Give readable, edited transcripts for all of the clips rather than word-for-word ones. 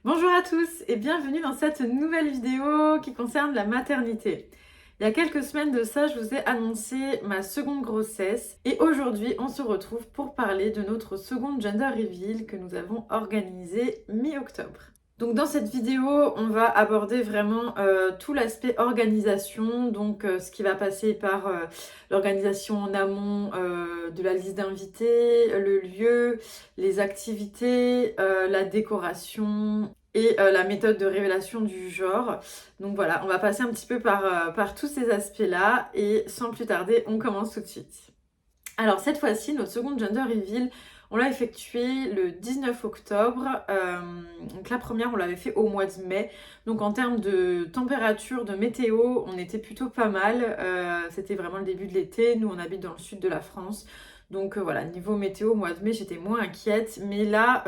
Bonjour à tous et bienvenue dans cette nouvelle vidéo qui concerne la maternité. Il y a quelques semaines de ça, je vous ai annoncé ma seconde grossesse et aujourd'hui on se retrouve pour parler de notre seconde gender reveal que nous avons organisé mi-octobre. Donc dans cette vidéo, on va aborder vraiment tout l'aspect organisation, donc ce qui va passer par l'organisation en amont de la liste d'invités, le lieu, les activités, la décoration et la méthode de révélation du genre. Donc voilà, on va passer un petit peu par tous ces aspects-là et sans plus tarder, on commence tout de suite. Alors cette fois-ci, notre seconde gender reveal, on l'a effectué le 19 octobre. Donc la première, on l'avait fait au mois de mai. Donc en termes de température, de météo, on était plutôt pas mal. C'était vraiment le début de l'été. Nous, on habite dans le sud de la France. Donc voilà, niveau météo, au mois de mai, j'étais moins inquiète. Mais là,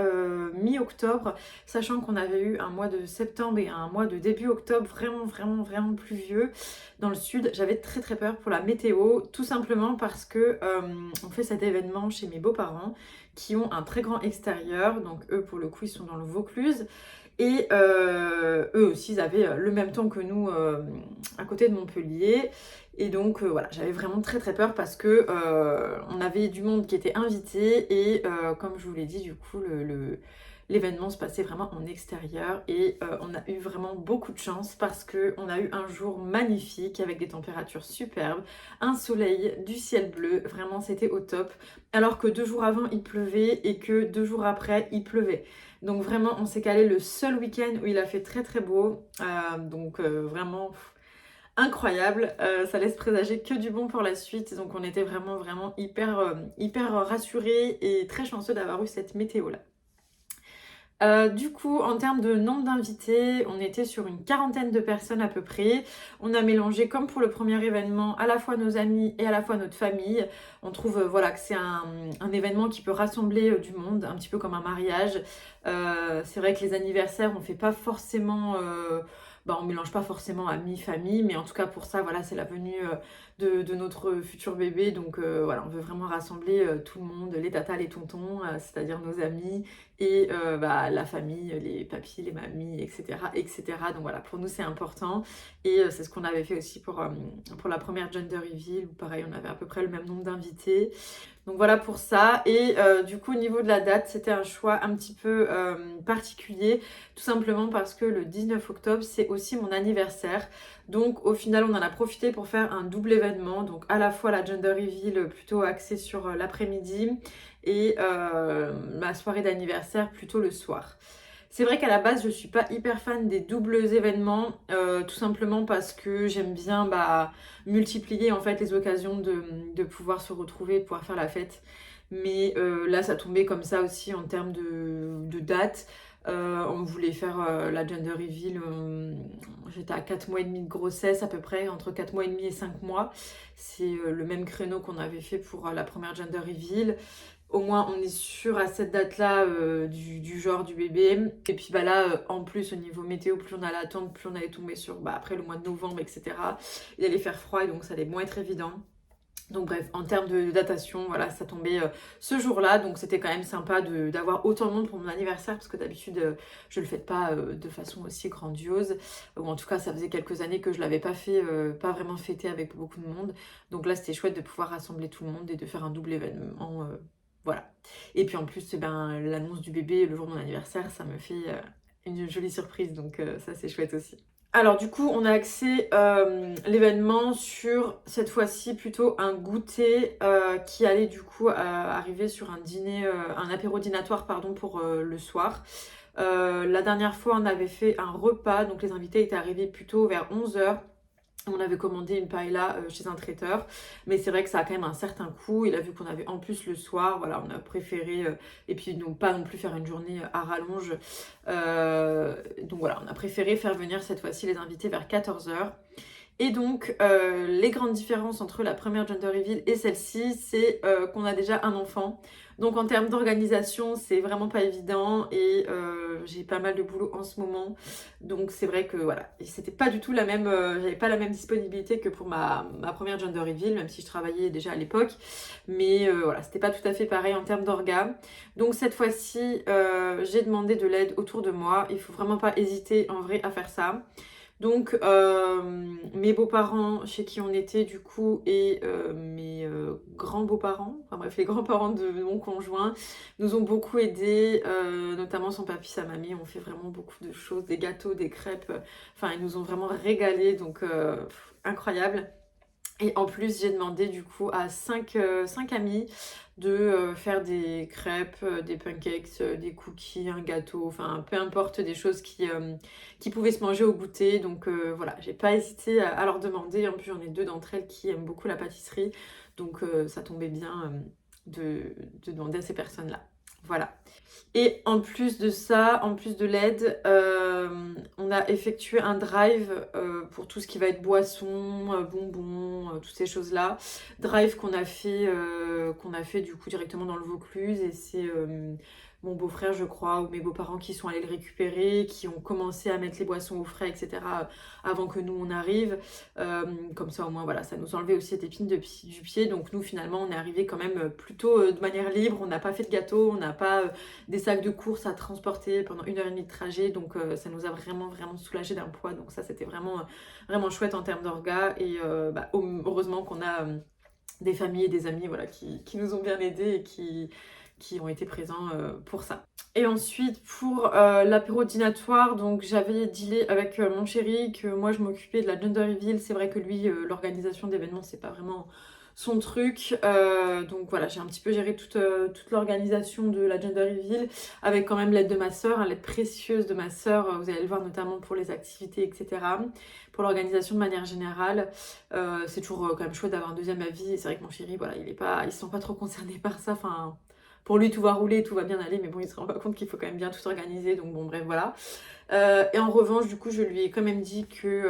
mi-octobre, sachant qu'on avait eu un mois de septembre et un mois de début octobre vraiment pluvieux dans le sud, j'avais très peur pour la météo, tout simplement parce que on fait cet événement chez mes beaux-parents qui ont un très grand extérieur, donc eux pour le coup ils sont dans le Vaucluse. Et eux aussi, ils avaient le même temps que nous à côté de Montpellier. Et donc voilà, j'avais vraiment très peur parce que on avait du monde qui était invité et comme je vous l'ai dit, du coup, l'événement se passait vraiment en extérieur et on a eu vraiment beaucoup de chance parce qu'on a eu un jour magnifique avec des températures superbes, un soleil, du ciel bleu, vraiment c'était au top. Alors que 2 jours avant il pleuvait et que 2 jours après il pleuvait. Donc vraiment, on s'est calé le seul week-end où il a fait très beau. Donc vraiment incroyable. Ça laisse présager que du bon pour la suite. Donc on était vraiment hyper rassurés et très chanceux d'avoir eu cette météo-là. Du coup, en termes de nombre d'invités, on était sur une quarantaine de personnes à peu près. On a mélangé, comme pour le premier événement, à la fois nos amis et à la fois notre famille. On trouve voilà, que c'est un événement qui peut rassembler du monde, un petit peu comme un mariage. C'est vrai que les anniversaires, on fait pas forcément... on mélange pas forcément amis, famille, mais en tout cas pour ça, voilà, c'est la venue de notre futur bébé. Donc voilà, on veut vraiment rassembler tout le monde, les tatas, les tontons, c'est-à-dire nos amis, et la famille, les papis, les mamies, etc. Donc voilà, pour nous c'est important et c'est ce qu'on avait fait aussi pour la première gender reveal où pareil on avait à peu près le même nombre d'invités. Donc voilà pour ça. Et du coup, au niveau de la date, c'était un choix un petit peu particulier, tout simplement parce que le 19 octobre, c'est aussi mon anniversaire. Donc au final, on en a profité pour faire un double événement. Donc à la fois la gender reveal plutôt axée sur l'après-midi et ma soirée d'anniversaire plutôt le soir. C'est vrai qu'à la base, je suis pas hyper fan des doubles événements, tout simplement parce que j'aime bien multiplier en fait les occasions de pouvoir se retrouver, de pouvoir faire la fête. Mais là, ça tombait comme ça aussi en termes de date. On voulait faire la gender reveal, j'étais à 4 mois et demi de grossesse à peu près, entre 4 mois et demi et 5 mois. C'est le même créneau qu'on avait fait pour la première gender reveal. Au moins on est sûr à cette date-là du genre du bébé. Et puis là, en plus au niveau météo, plus on allait attendre, plus on allait tomber sur après le mois de novembre, etc. Il allait faire froid et donc ça allait moins être évident. Donc bref, en termes de datation, voilà, ça tombait ce jour-là, donc c'était quand même sympa d'avoir autant de monde pour mon anniversaire, parce que d'habitude, je le fête pas de façon aussi grandiose, ou en tout cas, ça faisait quelques années que je l'avais pas fait, pas vraiment fêté avec beaucoup de monde, donc là, c'était chouette de pouvoir rassembler tout le monde et de faire un double événement, voilà. Et puis en plus, l'annonce du bébé le jour de mon anniversaire, ça me fait une jolie surprise, donc ça, c'est chouette aussi. Alors du coup, on a axé l'événement sur cette fois-ci plutôt un goûter qui allait du coup arriver sur un dîner, un apéro dînatoire pardon pour le soir. La dernière fois, on avait fait un repas, donc les invités étaient arrivés plutôt vers 11 h. On avait commandé une paella chez un traiteur, mais c'est vrai que ça a quand même un certain coût. Il a vu qu'on avait en plus le soir, voilà, on a préféré, et puis non, pas non plus faire une journée à rallonge. Donc voilà, on a préféré faire venir cette fois-ci les invités vers 14 h. Et donc, les grandes différences entre la première gender reveal et celle-ci, c'est qu'on a déjà un enfant. Donc en termes d'organisation, c'est vraiment pas évident et j'ai pas mal de boulot en ce moment. Donc c'est vrai que voilà, et c'était pas du tout la même, j'avais pas la même disponibilité que pour ma première gender reveal, même si je travaillais déjà à l'époque. Mais voilà, c'était pas tout à fait pareil en termes d'orga. Donc cette fois-ci, j'ai demandé de l'aide autour de moi. Il faut vraiment pas hésiter en vrai à faire ça. Donc mes beaux-parents chez qui on était du coup et mes grands-beaux-parents, enfin bref les grands-parents de mon conjoint nous ont beaucoup aidés, notamment son papy, sa mamie ont fait vraiment beaucoup de choses, des gâteaux, des crêpes, enfin ils nous ont vraiment régalés donc incroyable. Et en plus, j'ai demandé du coup à 5 amis de faire des crêpes, des pancakes, des cookies, un gâteau, enfin peu importe, des choses qui pouvaient se manger au goûter. Donc voilà, j'ai pas hésité à leur demander. En plus, j'en ai deux d'entre elles qui aiment beaucoup la pâtisserie. Donc ça tombait bien de demander à ces personnes-là. Voilà. Et en plus de ça, en plus de l'aide, on a effectué un drive pour tout ce qui va être boissons, bonbons, toutes ces choses-là. Drive qu'on a fait du coup directement dans le Vaucluse et c'est mon beau-frère, je crois, ou mes beaux-parents qui sont allés le récupérer, qui ont commencé à mettre les boissons au frais, etc. avant que nous on arrive. Comme ça au moins voilà, ça nous enlevait aussi cette épine du pied. Donc nous finalement on est arrivé quand même plutôt de manière libre. On n'a pas fait de gâteau, on n'a pas des sacs de courses à transporter pendant 1 heure et demie de trajet. Donc ça nous a vraiment soulagé d'un poids. Donc ça c'était vraiment chouette en termes d'orga. Et heureusement qu'on a des familles et des amis voilà, qui nous ont bien aidés et qui ont été présents pour ça. Et ensuite pour l'apéro dînatoire, donc j'avais dealé avec mon chéri que moi je m'occupais de la gender reveal. C'est vrai que lui l'organisation d'événements c'est pas vraiment son truc, donc voilà, j'ai un petit peu géré toute l'organisation de la gender reveal avec quand même l'aide de ma soeur, l'aide précieuse de ma soeur, vous allez le voir notamment pour les activités, etc. Pour l'organisation de manière générale, c'est toujours quand même chouette d'avoir un deuxième avis. Et c'est vrai que mon chéri, voilà, il se sent pas trop concerné par ça, enfin pour lui tout va rouler, tout va bien aller, mais bon il se rend pas compte qu'il faut quand même bien tout organiser, donc bon bref voilà. Et en revanche, du coup, je lui ai quand même dit que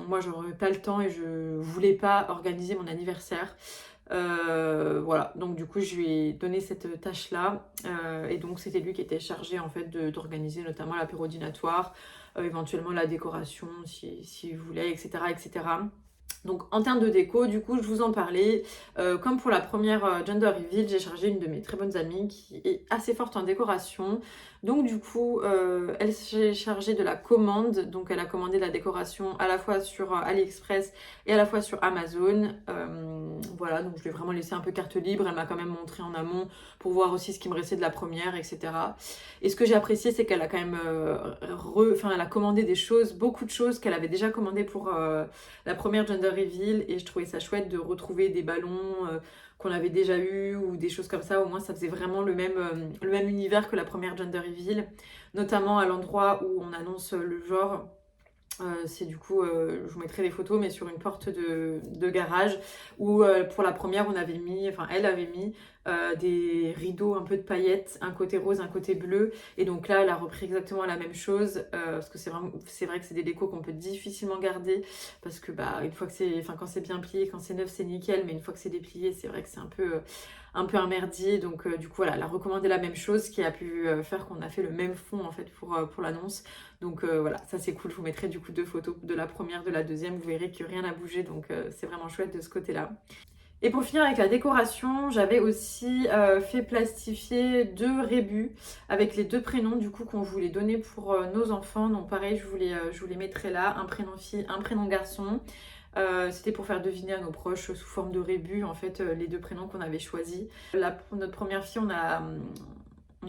moi, j'aurais pas le temps et je voulais pas organiser mon anniversaire. Voilà, donc du coup, je lui ai donné cette tâche-là. Et donc, c'était lui qui était chargé, en fait, d'organiser notamment l'apéro dînatoire, éventuellement la décoration, si vous voulez, etc., etc. Donc en termes de déco, du coup, je vous en parlais. Comme pour la première gender reveal, j'ai chargé une de mes très bonnes amies qui est assez forte en décoration. Donc du coup, elle s'est chargée de la commande. Donc elle a commandé la décoration à la fois sur AliExpress et à la fois sur Amazon. Voilà, donc je lui ai vraiment laissé un peu carte libre. Elle m'a quand même montré en amont pour voir aussi ce qui me restait de la première, etc. Et ce que j'ai apprécié, c'est qu'elle a quand même elle a commandé des choses, beaucoup de choses qu'elle avait déjà commandées pour la première gender reveal, et je trouvais ça chouette de retrouver des ballons qu'on avait déjà eu ou des choses comme ça. Au moins ça faisait vraiment le même univers que la première gender reveal, notamment à l'endroit où on annonce le genre. C'est du coup, je vous mettrai les photos, mais sur une porte de garage où pour la première elle avait mis des rideaux un peu de paillettes, un côté rose, un côté bleu. Et donc là, elle a repris exactement la même chose parce que c'est vrai que c'est des décos qu'on peut difficilement garder parce que une fois que quand c'est bien plié, quand c'est neuf, c'est nickel, mais une fois que c'est déplié, c'est vrai que c'est un peu un merdier. Donc du coup, voilà, elle a recommandé la même chose, ce qui a pu faire qu'on a fait le même fond en fait pour l'annonce. Donc voilà, ça c'est cool. Je vous mettrai du coup 2 photos de la première, de la deuxième. Vous verrez que rien n'a bougé, donc c'est vraiment chouette de ce côté-là. Et pour finir avec la décoration, j'avais aussi fait plastifier 2 rébus avec les 2 prénoms du coup qu'on voulait donner pour nos enfants. Donc pareil, je vous les mettrai là, un prénom fille, un prénom garçon. C'était pour faire deviner à nos proches sous forme de rébus en fait les 2 prénoms qu'on avait choisis. Pour notre première fille, on a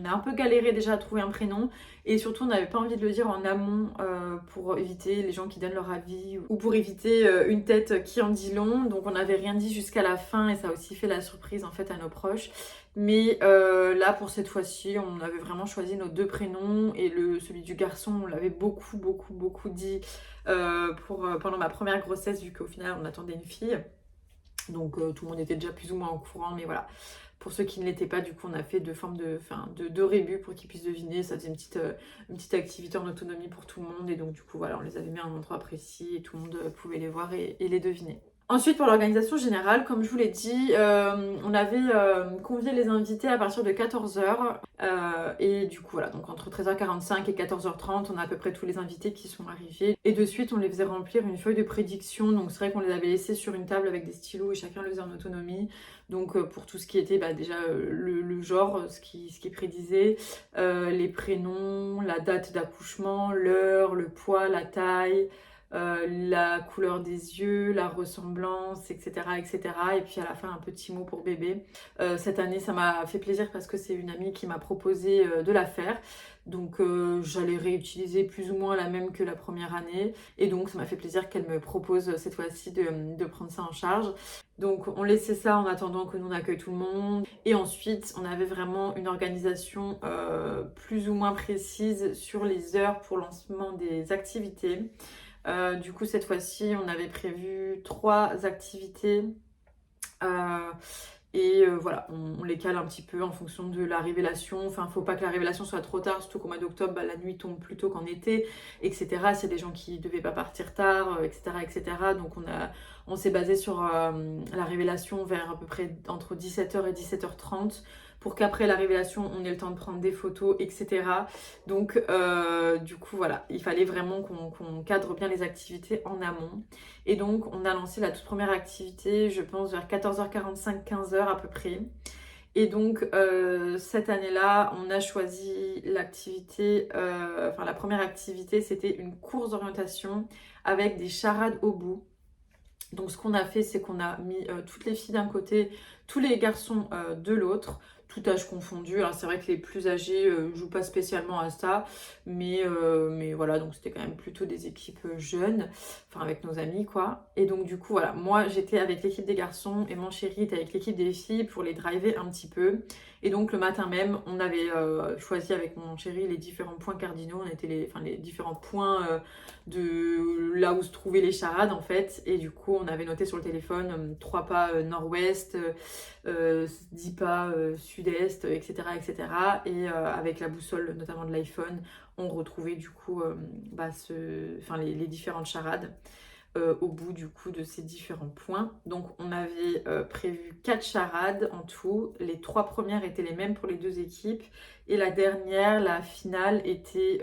un peu galéré déjà à trouver un prénom et surtout on n'avait pas envie de le dire en amont pour éviter les gens qui donnent leur avis ou pour éviter une tête qui en dit long. Donc on n'avait rien dit jusqu'à la fin et ça a aussi fait la surprise en fait à nos proches. Mais là pour cette fois-ci on avait vraiment choisi nos 2 prénoms et celui du garçon on l'avait beaucoup dit pendant ma première grossesse vu qu'au final on attendait une fille. Donc tout le monde était déjà plus ou moins au courant, mais voilà. Pour ceux qui ne l'étaient pas, du coup, on a fait 2 formes de rébus pour qu'ils puissent deviner. Ça faisait une petite activité en autonomie pour tout le monde. Et donc, du coup, voilà, on les avait mis à un endroit précis et tout le monde pouvait les voir et les deviner. Ensuite, pour l'organisation générale, comme je vous l'ai dit, on avait convié les invités à partir de 14h. Et du coup, voilà, donc entre 13h45 et 14h30, on a à peu près tous les invités qui sont arrivés. Et de suite, on les faisait remplir une feuille de prédiction. Donc, c'est vrai qu'on les avait laissés sur une table avec des stylos et chacun le faisait en autonomie. Donc, pour tout ce qui était déjà le genre, ce qui prédisait, les prénoms, la date d'accouchement, l'heure, le poids, la taille. La couleur des yeux, la ressemblance, etc., etc. Et puis à la fin, un petit mot pour bébé. Cette année, ça m'a fait plaisir parce que c'est une amie qui m'a proposé de la faire. Donc j'allais réutiliser plus ou moins la même que la première année. Et donc ça m'a fait plaisir qu'elle me propose cette fois-ci de prendre ça en charge. Donc on laissait ça en attendant que nous on accueille tout le monde. Et ensuite, on avait vraiment une organisation plus ou moins précise sur les heures pour lancement des activités. Du coup, cette fois-ci, on avait prévu 3 activités. Voilà, on les cale un petit peu en fonction de la révélation. Enfin, faut pas que la révélation soit trop tard, surtout qu'au mois d'octobre, la nuit tombe plus tôt qu'en été, etc. C'est des gens qui devaient pas partir tard, etc., etc. Donc on s'est basé sur la révélation vers à peu près entre 17h et 17h30 pour qu'après la révélation, on ait le temps de prendre des photos, etc. Donc, du coup, voilà, il fallait vraiment qu'on cadre bien les activités en amont. Et donc, on a lancé la toute première activité, je pense, vers 14h45, 15h à peu près. Et donc, cette année-là, on a choisi l'activité, enfin, la première activité, c'était une course d'orientation avec des charades au bout. Donc, ce qu'on a fait, c'est qu'on a mis toutes les filles d'un côté, tous les garçons de l'autre, tout âge confondu. Alors, c'est vrai que les plus âgés jouent pas spécialement à ça, mais voilà, donc c'était quand même plutôt des équipes jeunes, enfin avec nos amis, quoi. Et donc, du coup, voilà, moi j'étais avec l'équipe des garçons et mon chéri était avec l'équipe des filles pour les driver un petit peu. Et donc, le matin même, on avait choisi avec mon chéri les différents points cardinaux, on était les différents points de là où se trouvaient les charades en fait. Et du coup, on avait noté sur le téléphone 3 pas nord-ouest, 10 pas sud-est, etc., etc. Et avec la boussole notamment de l'iPhone, on retrouvait du coup les différentes charades. Au bout du coup de ces différents points. Donc on avait prévu 4 charades en tout. Les 3 premières étaient les mêmes pour les 2 équipes. Et la dernière, la finale, était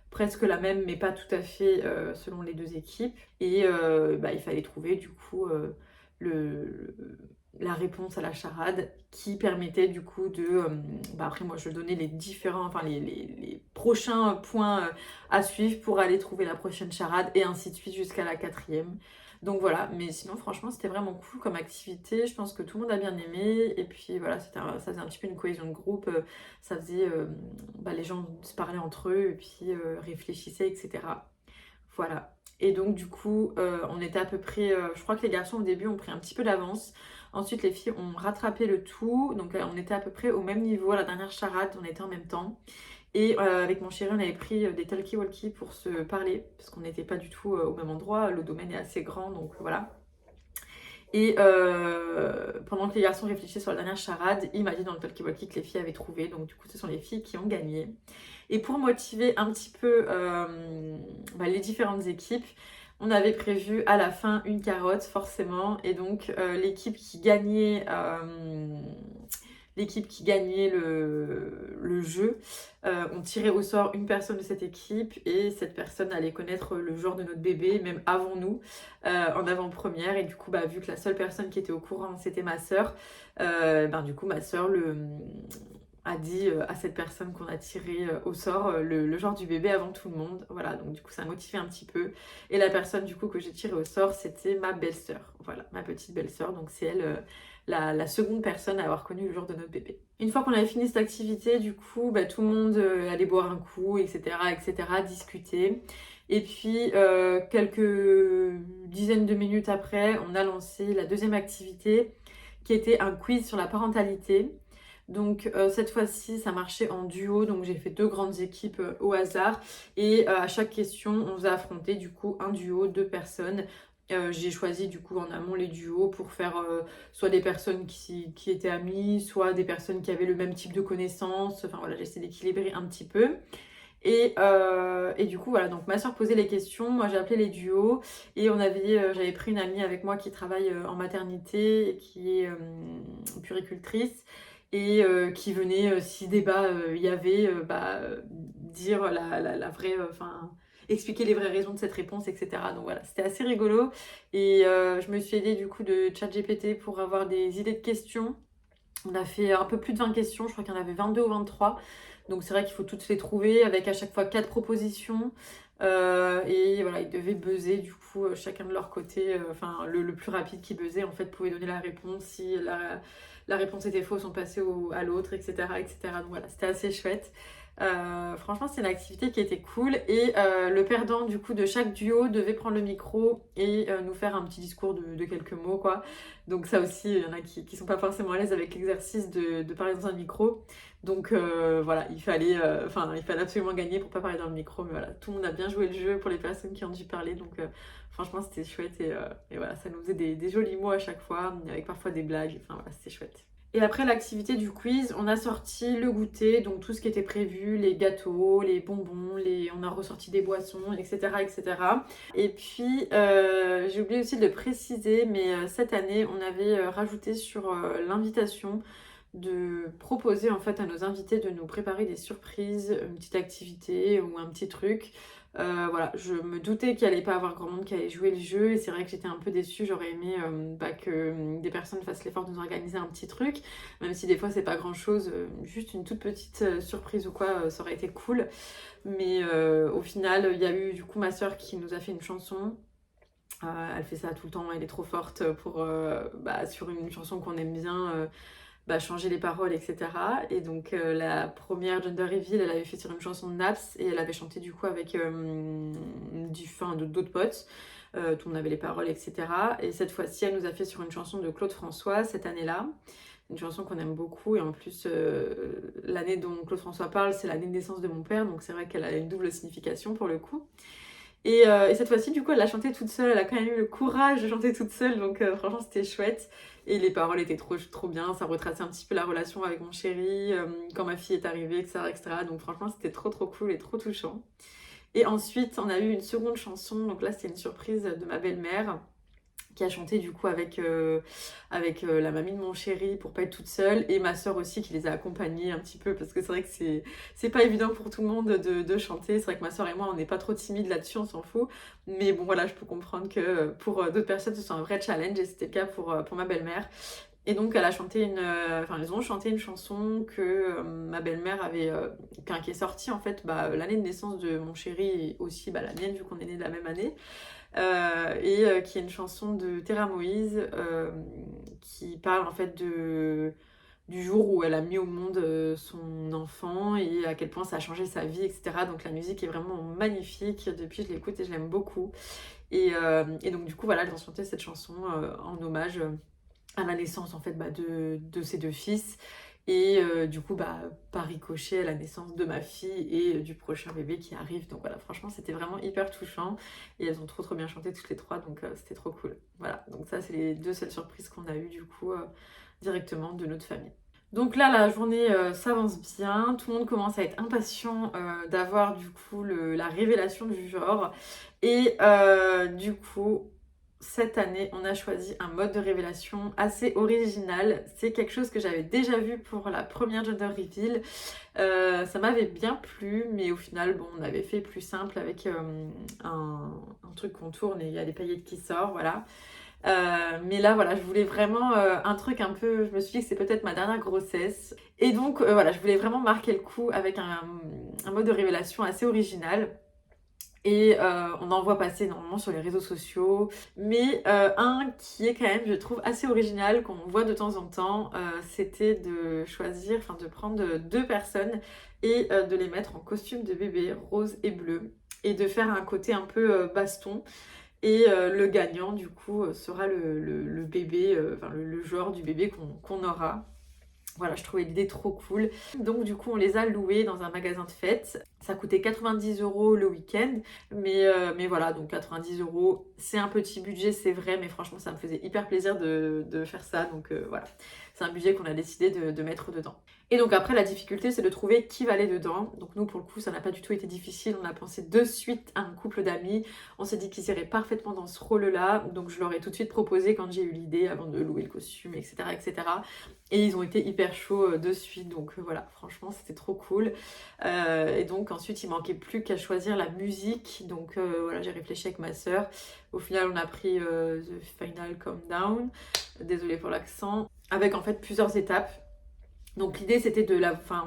presque la même, mais pas tout à fait selon les 2 équipes. Et il fallait trouver du coup le, la réponse à la charade qui permettait du coup après moi je donnais les différents, enfin les prochains points à suivre pour aller trouver la prochaine charade et ainsi de suite jusqu'à la 4e. Donc voilà, mais sinon franchement c'était vraiment cool comme activité, je pense que tout le monde a bien aimé et puis voilà, ça faisait un petit peu une cohésion de groupe, ça faisait les gens se parlaient entre eux et puis réfléchissaient, etc. Voilà. Et donc du coup, on était à peu près, je crois que les garçons au début ont pris un petit peu d'avance. Ensuite, les filles ont rattrapé le tout. Donc on était à peu près au même niveau à la dernière charade, on était en même temps. Et avec mon chéri, on avait pris des talkie-walkie pour se parler, parce qu'on n'était pas du tout au même endroit. Le domaine est assez grand, donc voilà. Et pendant que les garçons réfléchissaient sur la dernière charade, il m'a dit dans le talkie-walkie que les filles avaient trouvé. Donc du coup, ce sont les filles qui ont gagné. Et pour motiver un petit peu les différentes équipes, on avait prévu à la fin une carotte forcément. Et donc l'équipe qui gagnait le jeu, on tirait au sort une personne de cette équipe et cette personne allait connaître le genre de notre bébé, même avant nous, en avant-première. Et du coup, vu que la seule personne qui était au courant, c'était ma sœur, du coup, ma sœur a dit à cette personne qu'on a tiré au sort le genre du bébé avant tout le monde. Voilà, donc du coup, ça a motivé un petit peu. Et la personne du coup que j'ai tirée au sort, c'était ma belle-sœur. Voilà, ma petite belle-sœur. Donc c'est elle la seconde personne à avoir connu le jour de notre bébé. Une fois qu'on avait fini cette activité, du coup, tout le monde allait boire un coup, etc., etc., discuter. Et puis, quelques dizaines de minutes après, on a lancé la deuxième activité, qui était un quiz sur la parentalité. Donc cette fois-ci, ça marchait en duo, donc j'ai fait 2 grandes équipes au hasard. Et à chaque question, on vous a affronté du coup un duo, 2 personnes. J'ai choisi du coup en amont les duos pour faire soit des personnes qui étaient amies, soit des personnes qui avaient le même type de connaissances. Enfin voilà, j'essaie d'équilibrer un petit peu. Et du coup, voilà, donc ma soeur posait les questions, moi j'ai appelé les duos et j'avais pris une amie avec moi qui travaille en maternité et qui est puéricultrice et qui venait, si débat il y avait, dire la vraie, enfin, expliquer les vraies raisons de cette réponse, etc. Donc voilà, c'était assez rigolo et je me suis aidée du coup de ChatGPT pour avoir des idées de questions. On a fait un peu plus de 20 questions, je crois qu'il y en avait 22 ou 23. Donc c'est vrai qu'il faut toutes les trouver avec à chaque fois 4 propositions. Et voilà, ils devaient buzzer du coup chacun de leur côté. Enfin, le plus rapide qui buzzait en fait pouvait donner la réponse. Si la réponse était fausse, on passait à l'autre, etc., etc. Donc voilà, c'était assez chouette. Franchement, c'est une activité qui était cool. Et le perdant du coup de chaque duo devait prendre le micro et nous faire un petit discours de quelques mots, quoi. Donc ça aussi, il y en a qui sont pas forcément à l'aise avec l'exercice de parler dans un micro. Donc voilà, il fallait absolument gagner pour pas parler dans le micro. Mais voilà, tout le monde a bien joué le jeu pour les personnes qui ont dû parler. Donc franchement, c'était chouette. Et voilà, ça nous faisait des jolis mots à chaque fois, avec parfois des blagues. Enfin voilà, c'était chouette. Et après l'activité du quiz, on a sorti le goûter, donc tout ce qui était prévu, les gâteaux, les bonbons, on a ressorti des boissons, etc. etc. Et puis, j'ai oublié aussi de le préciser, mais cette année, on avait rajouté sur l'invitation de proposer en fait à nos invités de nous préparer des surprises, une petite activité ou un petit truc. Voilà, je me doutais qu'il allait pas avoir grand monde qui allait jouer le jeu et c'est vrai que j'étais un peu déçue. J'aurais aimé que des personnes fassent l'effort de nous organiser un petit truc, même si des fois c'est pas grand chose, juste une toute petite surprise ou quoi, ça aurait été cool. Mais au final, il y a eu du coup ma soeur qui nous a fait une chanson. Elle fait ça tout le temps, elle est trop forte pour sur une chanson qu'on aime bien. Changer les paroles, etc. Et donc la première Gender Reveal, elle avait fait sur une chanson de Naps et elle avait chanté du coup avec d'autres potes. Tout le monde avait les paroles, etc. Et cette fois-ci, elle nous a fait sur une chanson de Claude François cette année-là. Une chanson qu'on aime beaucoup et en plus l'année dont Claude François parle, c'est l'année de naissance de mon père, donc c'est vrai qu'elle a une double signification pour le coup. Et cette fois-ci, du coup, elle l'a chanté toute seule. Elle a quand même eu le courage de chanter toute seule. Donc, franchement, c'était chouette. Et les paroles étaient trop bien. Ça retraçait un petit peu la relation avec mon chéri, quand ma fille est arrivée, etc., etc. Donc, franchement, c'était trop cool et trop touchant. Et ensuite, on a eu une seconde chanson. Donc là, c'était une surprise de ma belle-mère qui a chanté du coup avec la mamie de mon chéri pour pas être toute seule et ma soeur aussi qui les a accompagnés un petit peu parce que c'est vrai que c'est pas évident pour tout le monde de chanter. C'est vrai que ma soeur et moi on n'est pas trop timides là-dessus, on s'en fout, mais bon voilà, je peux comprendre que pour d'autres personnes ce soit un vrai challenge et c'était le cas pour ma belle-mère. Et donc ils ont chanté une chanson que ma belle-mère qui est sortie en fait l'année de naissance de mon chéri et aussi la mienne vu qu'on est nés de la même année. Qui est une chanson de Terra Moïse qui parle en fait du jour où elle a mis au monde son enfant et à quel point ça a changé sa vie, etc. Donc la musique est vraiment magnifique, depuis je l'écoute et je l'aime beaucoup. Et donc du coup voilà, elles ont chanté cette chanson en hommage à la naissance en fait de ces deux fils. Et du coup, par ricochet, à la naissance de ma fille et du prochain bébé qui arrive. Donc voilà, franchement, c'était vraiment hyper touchant. Et elles ont trop bien chanté toutes les trois, donc c'était trop cool. Voilà, donc ça, c'est les deux seules surprises qu'on a eues du coup directement de notre famille. Donc là, la journée s'avance bien. Tout le monde commence à être impatient d'avoir du coup la révélation du genre. Et du coup, cette année, on a choisi un mode de révélation assez original. C'est quelque chose que j'avais déjà vu pour la première Gender Reveal. Ça m'avait bien plu, mais au final, bon, on avait fait plus simple avec un truc qu'on tourne et il y a des paillettes qui sortent, voilà. Mais là, voilà, je voulais vraiment un truc un peu... Je me suis dit que c'est peut-être ma dernière grossesse. Et donc, voilà, je voulais vraiment marquer le coup avec un mode de révélation assez original. Et on en voit passer normalement sur les réseaux sociaux. Mais un qui est quand même, je trouve, assez original, qu'on voit de temps en temps, c'était de choisir, enfin de prendre deux personnes et de les mettre en costume de bébé rose et bleu. Et de faire un côté un peu baston. Et le gagnant, du coup, sera le bébé, le genre du bébé qu'on aura. Voilà, je trouvais l'idée trop cool. Donc du coup, on les a loués dans un magasin de fêtes. Ça coûtait 90 € le week-end. Mais voilà, donc 90 €, c'est un petit budget, c'est vrai. Mais franchement, ça me faisait hyper plaisir de faire ça. Donc voilà, c'est un budget qu'on a décidé de mettre dedans. Et donc après, la difficulté, c'est de trouver qui va aller dedans. Donc nous, pour le coup, ça n'a pas du tout été difficile. On a pensé de suite à un couple d'amis. On s'est dit qu'ils iraient parfaitement dans ce rôle-là. Donc je leur ai tout de suite proposé quand j'ai eu l'idée, avant de louer le costume, etc., etc. Et ils ont été hyper chauds de suite. Donc voilà, franchement, c'était trop cool. Et donc ensuite, il manquait plus qu'à choisir la musique. Donc voilà, j'ai réfléchi avec ma sœur. Au final, on a pris The Final Countdown. Désolée pour l'accent. Avec en fait plusieurs étapes. Donc l'idée c'était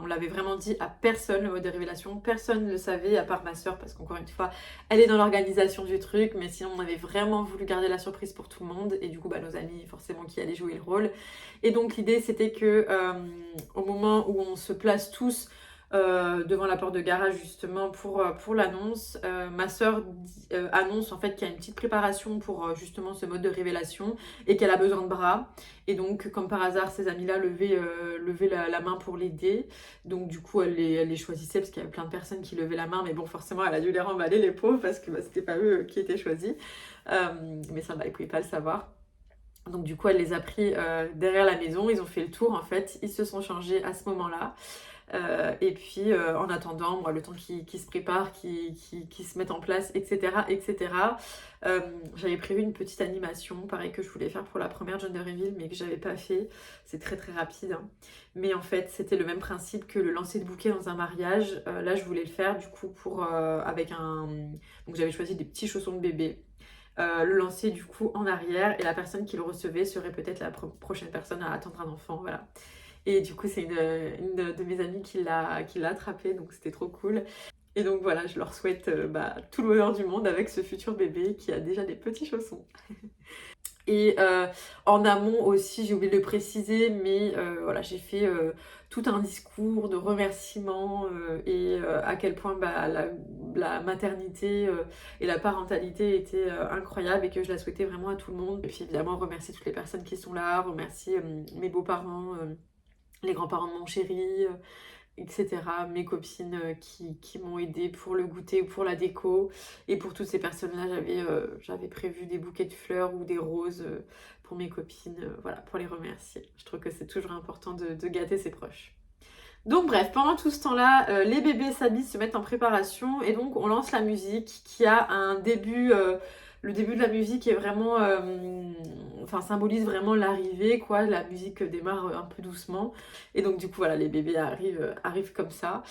on l'avait vraiment dit à personne le mode de révélation, personne ne le savait à part ma soeur parce qu'encore une fois elle est dans l'organisation du truc, mais sinon on avait vraiment voulu garder la surprise pour tout le monde et du coup nos amis forcément qui allaient jouer le rôle. Et donc l'idée c'était que au moment où on se place tous devant la porte de garage justement pour l'annonce, ma soeur annonce en fait qu'il y a une petite préparation pour justement ce mode de révélation et qu'elle a besoin de bras. Et donc, comme par hasard, ces amis-là levaient la main pour l'aider. Donc, du coup, elle les choisissait parce qu'il y avait plein de personnes qui levaient la main. Mais bon, forcément, elle a dû les remballer, les pauvres, parce que c'était pas eux qui étaient choisis. Mais ça, ils pouvaient pas le savoir. Donc, du coup, elle les a pris derrière la maison. Ils ont fait le tour, en fait. Ils se sont changés à ce moment-là. Et puis en attendant, le temps qu'ils se préparent, qu'ils se mettent en place, etc. etc. J'avais prévu une petite animation, pareil que je voulais faire pour la première Gender Reveal, mais que j'avais pas fait. C'est très très rapide. Hein. Mais en fait, c'était le même principe que le lancer de bouquet dans un mariage. Là, je voulais le faire du coup avec un... Donc j'avais choisi des petits chaussons de bébé. Le lancer du coup en arrière et la personne qui le recevait serait peut-être la prochaine personne à attendre un enfant, voilà. Et du coup, c'est une de mes amies qui l'a attrapé, donc c'était trop cool. Et donc voilà, je leur souhaite tout le bonheur du monde avec ce futur bébé qui a déjà des petits chaussons. Et en amont aussi, j'ai oublié de le préciser, mais voilà, j'ai fait tout un discours de remerciement et à quel point la maternité et la parentalité étaient incroyables et que je la souhaitais vraiment à tout le monde. Et puis évidemment, remercier toutes les personnes qui sont là, remercier mes beaux-parents, les grands-parents de mon chéri, etc. Mes copines qui m'ont aidée pour le goûter ou pour la déco. Et pour toutes ces personnes-là, j'avais prévu des bouquets de fleurs ou des roses pour mes copines, voilà, pour les remercier. Je trouve que c'est toujours important de gâter ses proches. Donc bref, pendant tout ce temps-là, les bébés s'habillent, se mettent en préparation et donc on lance la musique qui a un début... le début de la musique est vraiment, symbolise vraiment l'arrivée, quoi. La musique démarre un peu doucement. Et donc, du coup, voilà, les bébés arrivent comme ça,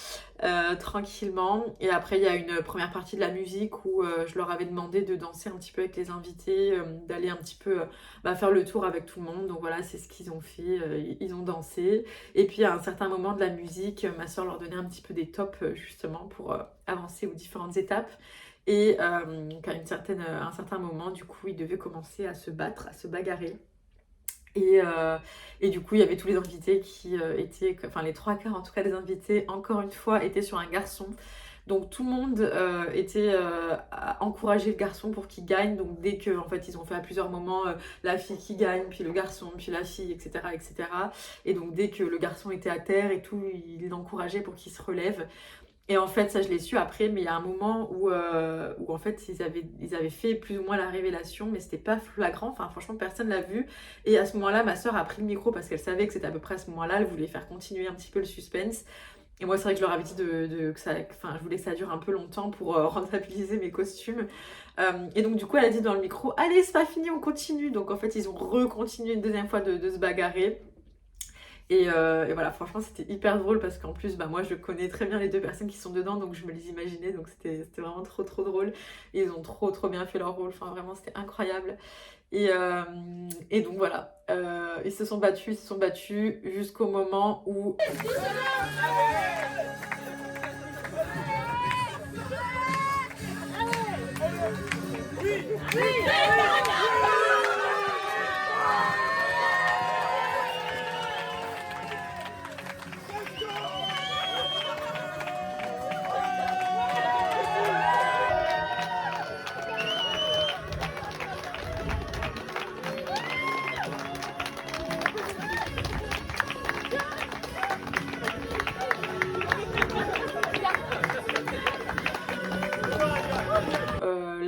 tranquillement. Et après, il y a une première partie de la musique où je leur avais demandé de danser un petit peu avec les invités, d'aller un petit peu faire le tour avec tout le monde. Donc voilà, c'est ce qu'ils ont fait. Ils ont dansé. Et puis, à un certain moment de la musique, ma soeur leur donnait un petit peu des tops, justement, pour avancer aux différentes étapes. Et qu'à un certain moment, du coup, ils devaient commencer à se battre, à se bagarrer. Et du coup, il y avait tous les invités qui étaient, enfin les trois quarts en tout cas des invités, encore une fois, étaient sur un garçon. Donc tout le monde était à encourager le garçon pour qu'il gagne. Donc dès que, en fait, ils ont fait à plusieurs moments la fille qui gagne, puis le garçon, puis la fille, etc., etc. Et donc dès que le garçon était à terre et tout, ils l'encourageaient pour qu'il se relève. Et en fait, ça je l'ai su après, mais il y a un moment où en fait ils avaient fait plus ou moins la révélation, mais c'était pas flagrant, enfin franchement personne l'a vu. Et à ce moment-là, ma soeur a pris le micro parce qu'elle savait que c'était à peu près à ce moment-là, elle voulait faire continuer un petit peu le suspense. Et moi c'est vrai que je leur avais dit je voulais que ça dure un peu longtemps pour rentabiliser mes costumes. Et donc du coup elle a dit dans le micro, allez c'est pas fini, on continue. Donc en fait ils ont recontinué une deuxième fois de se bagarrer. Et voilà, franchement, c'était hyper drôle parce qu'en plus, moi, je connais très bien les deux personnes qui sont dedans, donc je me les imaginais, donc c'était vraiment trop, trop drôle. Et ils ont trop, trop bien fait leur rôle, enfin, vraiment, c'était incroyable. Et donc voilà, ils se sont battus jusqu'au moment où...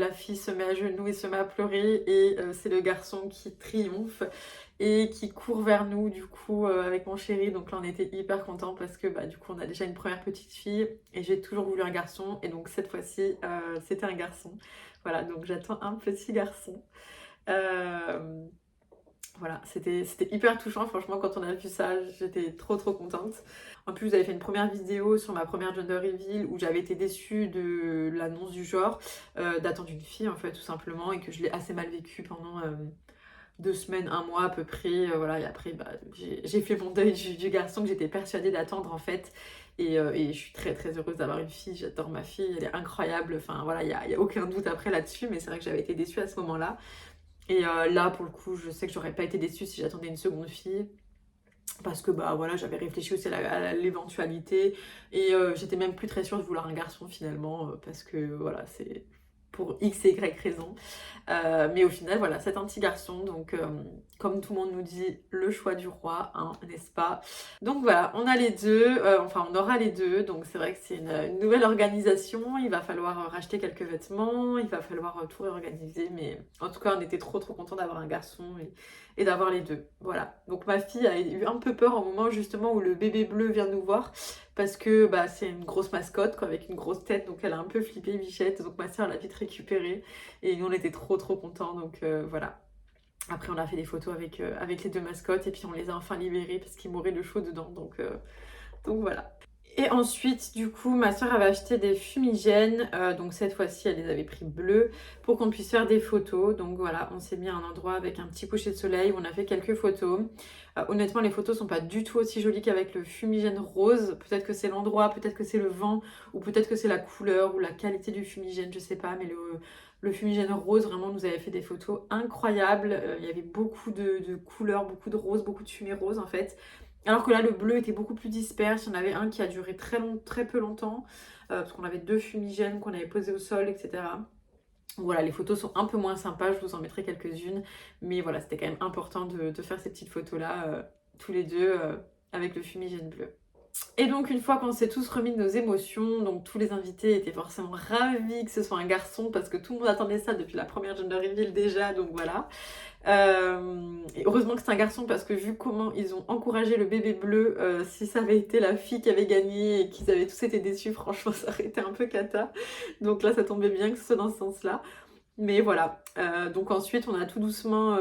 la fille se met à genoux et se met à pleurer et c'est le garçon qui triomphe et qui court vers nous du coup avec mon chéri. Donc là on était hyper contents parce que bah, du coup on a déjà une première petite fille et j'ai toujours voulu un garçon et donc cette fois-ci c'était un garçon. Voilà, donc j'attends un petit garçon. Euh, voilà, c'était hyper touchant, franchement, quand on a vu ça, j'étais trop contente. En plus, j'avais fait une première vidéo sur ma première gender reveal où j'avais été déçue de l'annonce du genre, d'attendre une fille en fait, tout simplement, et que je l'ai assez mal vécu pendant 2 semaines, un mois à peu près. Voilà, et après, bah, j'ai fait mon deuil du garçon que j'étais persuadée d'attendre en fait. Et je suis très heureuse d'avoir une fille, j'adore ma fille, elle est incroyable, enfin voilà, y a aucun doute après là-dessus, mais c'est vrai que j'avais été déçue à ce moment-là. Et là, pour le coup, je sais que j'aurais pas été déçue si j'attendais une seconde fille. Parce que bah voilà, j'avais réfléchi aussi à l'éventualité. Et j'étais même plus très sûre de vouloir un garçon finalement. Parce que voilà, c'est pour X et Y raison. Mais au final, voilà, c'est un petit garçon. Donc, comme tout le monde nous dit, le choix du roi, hein, n'est-ce pas? Donc voilà, on a les deux. Enfin, on aura les deux. Donc c'est vrai que c'est une nouvelle organisation. Il va falloir racheter quelques vêtements. Il va falloir tout réorganiser. Mais en tout cas, on était trop contents d'avoir un garçon et d'avoir les deux. Voilà. Donc ma fille a eu un peu peur au moment justement où le bébé bleu vient nous voir. Parce que bah, c'est une grosse mascotte, quoi, avec une grosse tête. Donc elle a un peu flippé, Bichette. Donc ma soeur l'a vite récupérée. Et nous, on était trop contents, donc voilà. Après, on a fait des photos avec les deux mascottes et puis on les a enfin libérés parce qu'ils mouraient de chaud dedans, donc voilà. Et ensuite, du coup, ma soeur avait acheté des fumigènes, donc cette fois-ci, elle les avait pris bleus pour qu'on puisse faire des photos. Donc voilà, on s'est mis à un endroit avec un petit coucher de soleil où on a fait quelques photos. Honnêtement, les photos sont pas du tout aussi jolies qu'avec le fumigène rose. Peut-être que c'est l'endroit, peut-être que c'est le vent, ou peut-être que c'est la couleur ou la qualité du fumigène, je sais pas, mais le fumigène rose, vraiment, nous avait fait des photos incroyables. Il y avait beaucoup de couleurs, beaucoup de rose, beaucoup de fumée rose en fait. Alors que là, le bleu était beaucoup plus disperse. Il y en avait un qui a duré très peu longtemps, parce qu'on avait 2 fumigènes qu'on avait posés au sol, etc. Voilà, les photos sont un peu moins sympas, je vous en mettrai quelques-unes. Mais voilà, c'était quand même important de faire ces petites photos-là, tous les deux, avec le fumigène bleu. Et donc une fois qu'on s'est tous remis de nos émotions, donc tous les invités étaient forcément ravis que ce soit un garçon parce que tout le monde attendait ça depuis la première gender reveal déjà, donc voilà. Et heureusement que c'est un garçon parce que vu comment ils ont encouragé le bébé bleu, si ça avait été la fille qui avait gagné et qu'ils avaient tous été déçus, franchement ça aurait été un peu cata. Donc là ça tombait bien que ce soit dans ce sens-là. Mais voilà, donc ensuite on a tout doucement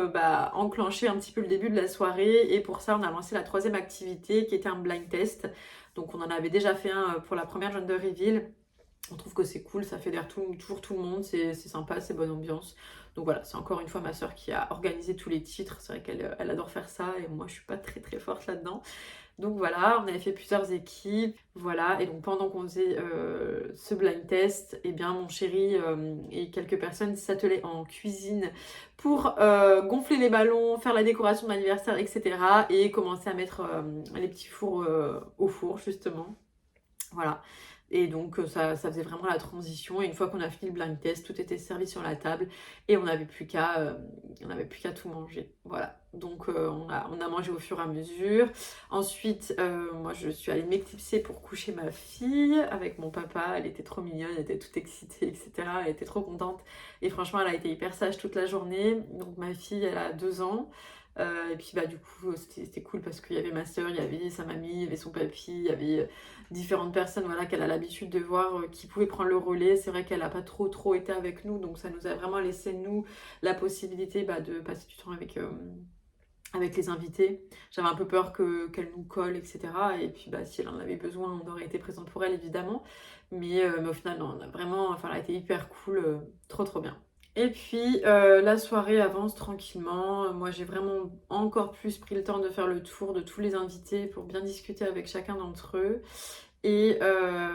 enclenché un petit peu le début de la soirée et pour ça on a lancé la troisième activité qui était un blind test. Donc on en avait déjà fait un pour la première gender reveal. On trouve que c'est cool, ça fédère toujours tout le monde, c'est sympa, c'est bonne ambiance. Donc voilà, c'est encore une fois ma soeur qui a organisé tous les titres. C'est vrai qu'elle elle adore faire ça et moi je suis pas très forte là-dedans. Donc voilà, on avait fait plusieurs équipes, voilà, et donc pendant qu'on faisait ce blind test, eh bien mon chéri et quelques personnes s'attelaient en cuisine pour gonfler les ballons, faire la décoration de l'anniversaire, etc. et commencer à mettre les petits fours au four justement. Voilà. Et donc ça faisait vraiment la transition. Et une fois qu'on a fini le blind test, tout était servi sur la table et on n'avait plus qu'à tout manger. Voilà. Donc on a mangé au fur et à mesure. Ensuite, moi je suis allée m'éclipser pour coucher ma fille avec mon papa. Elle était trop mignonne, elle était toute excitée, etc. Elle était trop contente. Et franchement, elle a été hyper sage toute la journée. Donc ma fille, elle a 2 ans. Et puis bah du coup c'était cool parce qu'il y avait ma soeur, il y avait sa mamie, il y avait son papy, il y avait différentes personnes voilà, qu'elle a l'habitude de voir qui pouvaient prendre le relais. C'est vrai qu'elle n'a pas trop été avec nous, donc ça nous a vraiment laissé nous la possibilité de passer du temps avec les invités. J'avais un peu peur qu'elle nous colle, etc. Et puis si elle en avait besoin, on aurait été présente pour elle évidemment. Mais au final, non, on a vraiment, enfin, elle a été hyper cool, trop bien. Et puis la soirée avance tranquillement. Moi j'ai vraiment encore plus pris le temps de faire le tour de tous les invités pour bien discuter avec chacun d'entre eux. Et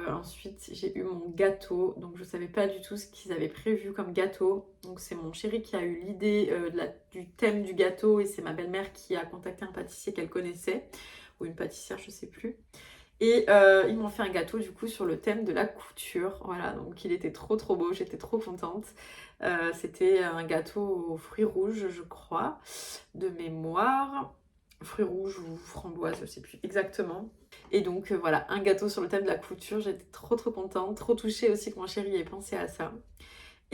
ensuite j'ai eu mon gâteau. Donc je savais pas du tout ce qu'ils avaient prévu comme gâteau. Donc c'est mon chéri qui a eu l'idée du thème du gâteau et c'est ma belle-mère qui a contacté un pâtissier qu'elle connaissait. Ou une pâtissière, je sais plus. Et ils m'ont fait un gâteau du coup sur le thème de la couture. Voilà, donc il était trop beau, j'étais trop contente. C'était un gâteau aux fruits rouges, je crois, de mémoire. Fruits rouges ou framboises, je sais plus exactement. Et donc voilà, un gâteau sur le thème de la couture. J'étais trop contente, trop touchée aussi que mon chéri ait pensé à ça.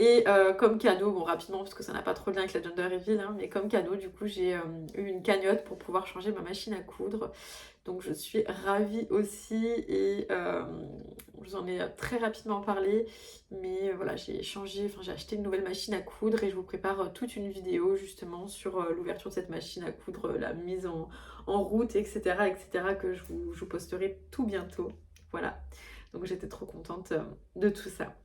Et comme cadeau, bon rapidement parce que ça n'a pas trop de lien avec la gender reveal, hein, mais comme cadeau du coup j'ai eu une cagnotte pour pouvoir changer ma machine à coudre. Donc je suis ravie aussi et je vous en ai très rapidement parlé. Mais voilà, j'ai changé, enfin j'ai acheté une nouvelle machine à coudre et je vous prépare toute une vidéo justement sur l'ouverture de cette machine à coudre, la mise en route, etc. que je vous posterai tout bientôt. Voilà, donc j'étais trop contente de tout ça.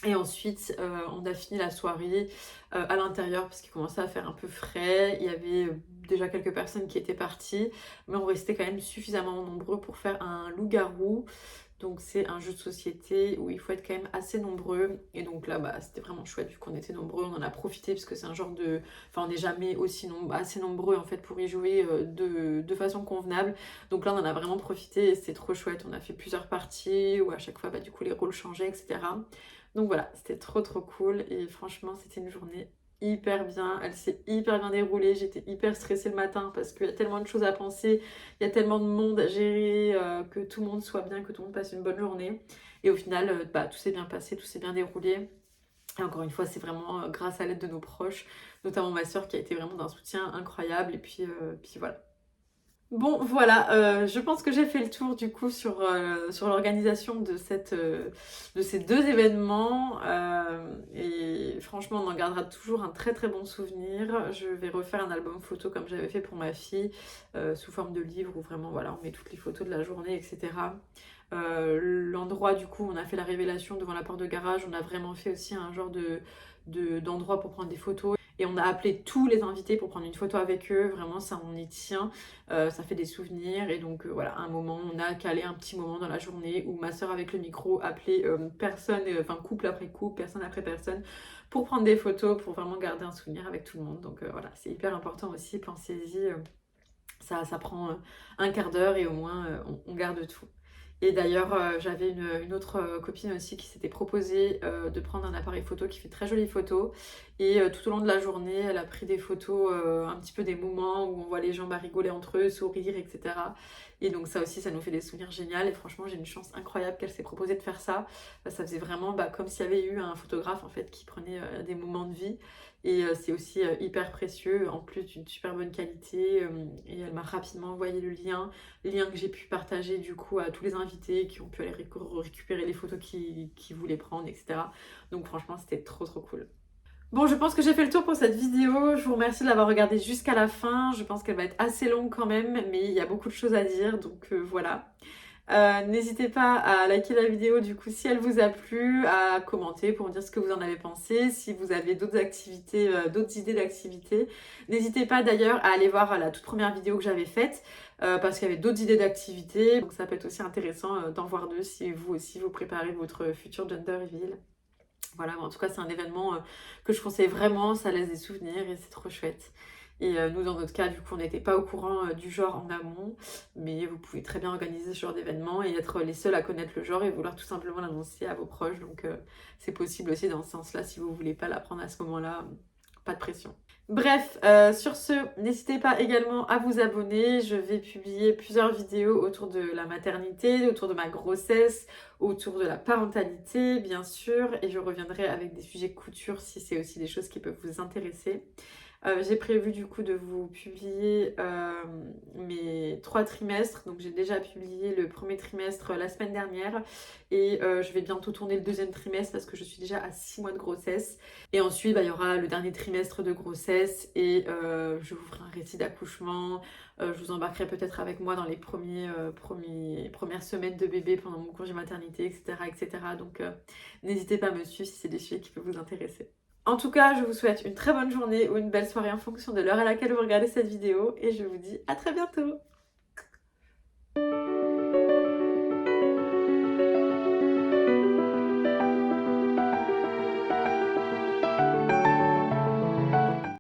Et ensuite, on a fini la soirée à l'intérieur parce qu'il commençait à faire un peu frais. Il y avait déjà quelques personnes qui étaient parties, mais on restait quand même suffisamment nombreux pour faire un loup-garou. Donc c'est un jeu de société où il faut être quand même assez nombreux. Et donc là, bah, c'était vraiment chouette vu qu'on était nombreux. On en a profité parce que c'est un genre de... Enfin, on n'est jamais aussi assez nombreux en fait pour y jouer de façon convenable. Donc là, on en a vraiment profité et c'était trop chouette. On a fait plusieurs parties où à chaque fois, bah, du coup, les rôles changeaient, etc. Donc voilà, c'était trop cool et franchement c'était une journée hyper bien, elle s'est hyper bien déroulée, j'étais hyper stressée le matin parce qu'il y a tellement de choses à penser, il y a tellement de monde à gérer, que tout le monde soit bien, que tout le monde passe une bonne journée. Et au final, bah, tout s'est bien passé, tout s'est bien déroulé. Et encore une fois, c'est vraiment grâce à l'aide de nos proches, notamment ma soeur qui a été vraiment d'un soutien incroyable. Et puis voilà. Bon, voilà, je pense que j'ai fait le tour du coup sur l'organisation de ces deux événements. Et franchement, on en gardera toujours un très bon souvenir. Je vais refaire un album photo comme j'avais fait pour ma fille, sous forme de livre où vraiment, voilà, on met toutes les photos de la journée, etc. L'endroit du coup, on a fait la révélation devant la porte de garage. On a vraiment fait aussi un genre d'endroit pour prendre des photos. Et on a appelé tous les invités pour prendre une photo avec eux. Vraiment, ça, on y tient. Ça fait des souvenirs. Et donc, voilà, à un moment, on a calé un petit moment dans la journée où ma soeur, avec le micro, appelait personne, enfin, couple après couple, personne après personne, pour prendre des photos, pour vraiment garder un souvenir avec tout le monde. Donc, voilà, c'est hyper important aussi. Pensez-y. Ça prend un quart d'heure et au moins, on garde tout. Et d'ailleurs, j'avais une autre copine aussi qui s'était proposée de prendre un appareil photo qui fait très jolies photos. Et tout au long de la journée, elle a pris des photos, un petit peu des moments où on voit les gens rigoler entre eux, sourire, etc. Et donc ça aussi, ça nous fait des souvenirs géniaux. Et franchement, j'ai une chance incroyable qu'elle s'est proposée de faire ça. Ça faisait vraiment comme s'il y avait eu un photographe en fait qui prenait des moments de vie. Et c'est aussi hyper précieux, en plus d'une super bonne qualité. Et elle m'a rapidement envoyé le lien que j'ai pu partager du coup à tous les invités qui ont pu aller récupérer les photos qu'ils voulaient prendre, etc. Donc franchement, c'était trop cool. Bon, je pense que j'ai fait le tour pour cette vidéo. Je vous remercie de l'avoir regardée jusqu'à la fin. Je pense qu'elle va être assez longue quand même, mais il y a beaucoup de choses à dire, donc voilà. N'hésitez pas à liker la vidéo du coup si elle vous a plu, à commenter pour me dire ce que vous en avez pensé, si vous avez d'autres activités, d'autres idées d'activités. N'hésitez pas d'ailleurs à aller voir la toute première vidéo que j'avais faite parce qu'il y avait d'autres idées d'activités, donc ça peut être aussi intéressant d'en voir deux si vous aussi vous préparez votre futur gender reveal. Voilà, en tout cas c'est un événement que je conseille vraiment, ça laisse des souvenirs et c'est trop chouette. Et nous, dans notre cas, du coup, on n'était pas au courant du genre en amont, mais vous pouvez très bien organiser ce genre d'événement et être les seuls à connaître le genre et vouloir tout simplement l'annoncer à vos proches. Donc, c'est possible aussi dans ce sens-là, si vous ne voulez pas l'apprendre à ce moment-là, pas de pression. Bref, sur ce, n'hésitez pas également à vous abonner. Je vais publier plusieurs vidéos autour de la maternité, autour de ma grossesse, autour de la parentalité, bien sûr. Et je reviendrai avec des sujets couture si c'est aussi des choses qui peuvent vous intéresser. J'ai prévu du coup de vous publier mes 3 trimestres. Donc j'ai déjà publié le premier trimestre la semaine dernière et je vais bientôt tourner le deuxième trimestre parce que je suis déjà à 6 mois de grossesse. Et ensuite il y aura le dernier trimestre de grossesse et je vous ferai un récit d'accouchement. Je vous embarquerai peut-être avec moi dans les premières semaines de bébé pendant mon congé maternité, etc. Donc n'hésitez pas à me suivre si c'est des sujets qui peuvent vous intéresser. En tout cas, je vous souhaite une très bonne journée ou une belle soirée en fonction de l'heure à laquelle vous regardez cette vidéo et je vous dis à très bientôt.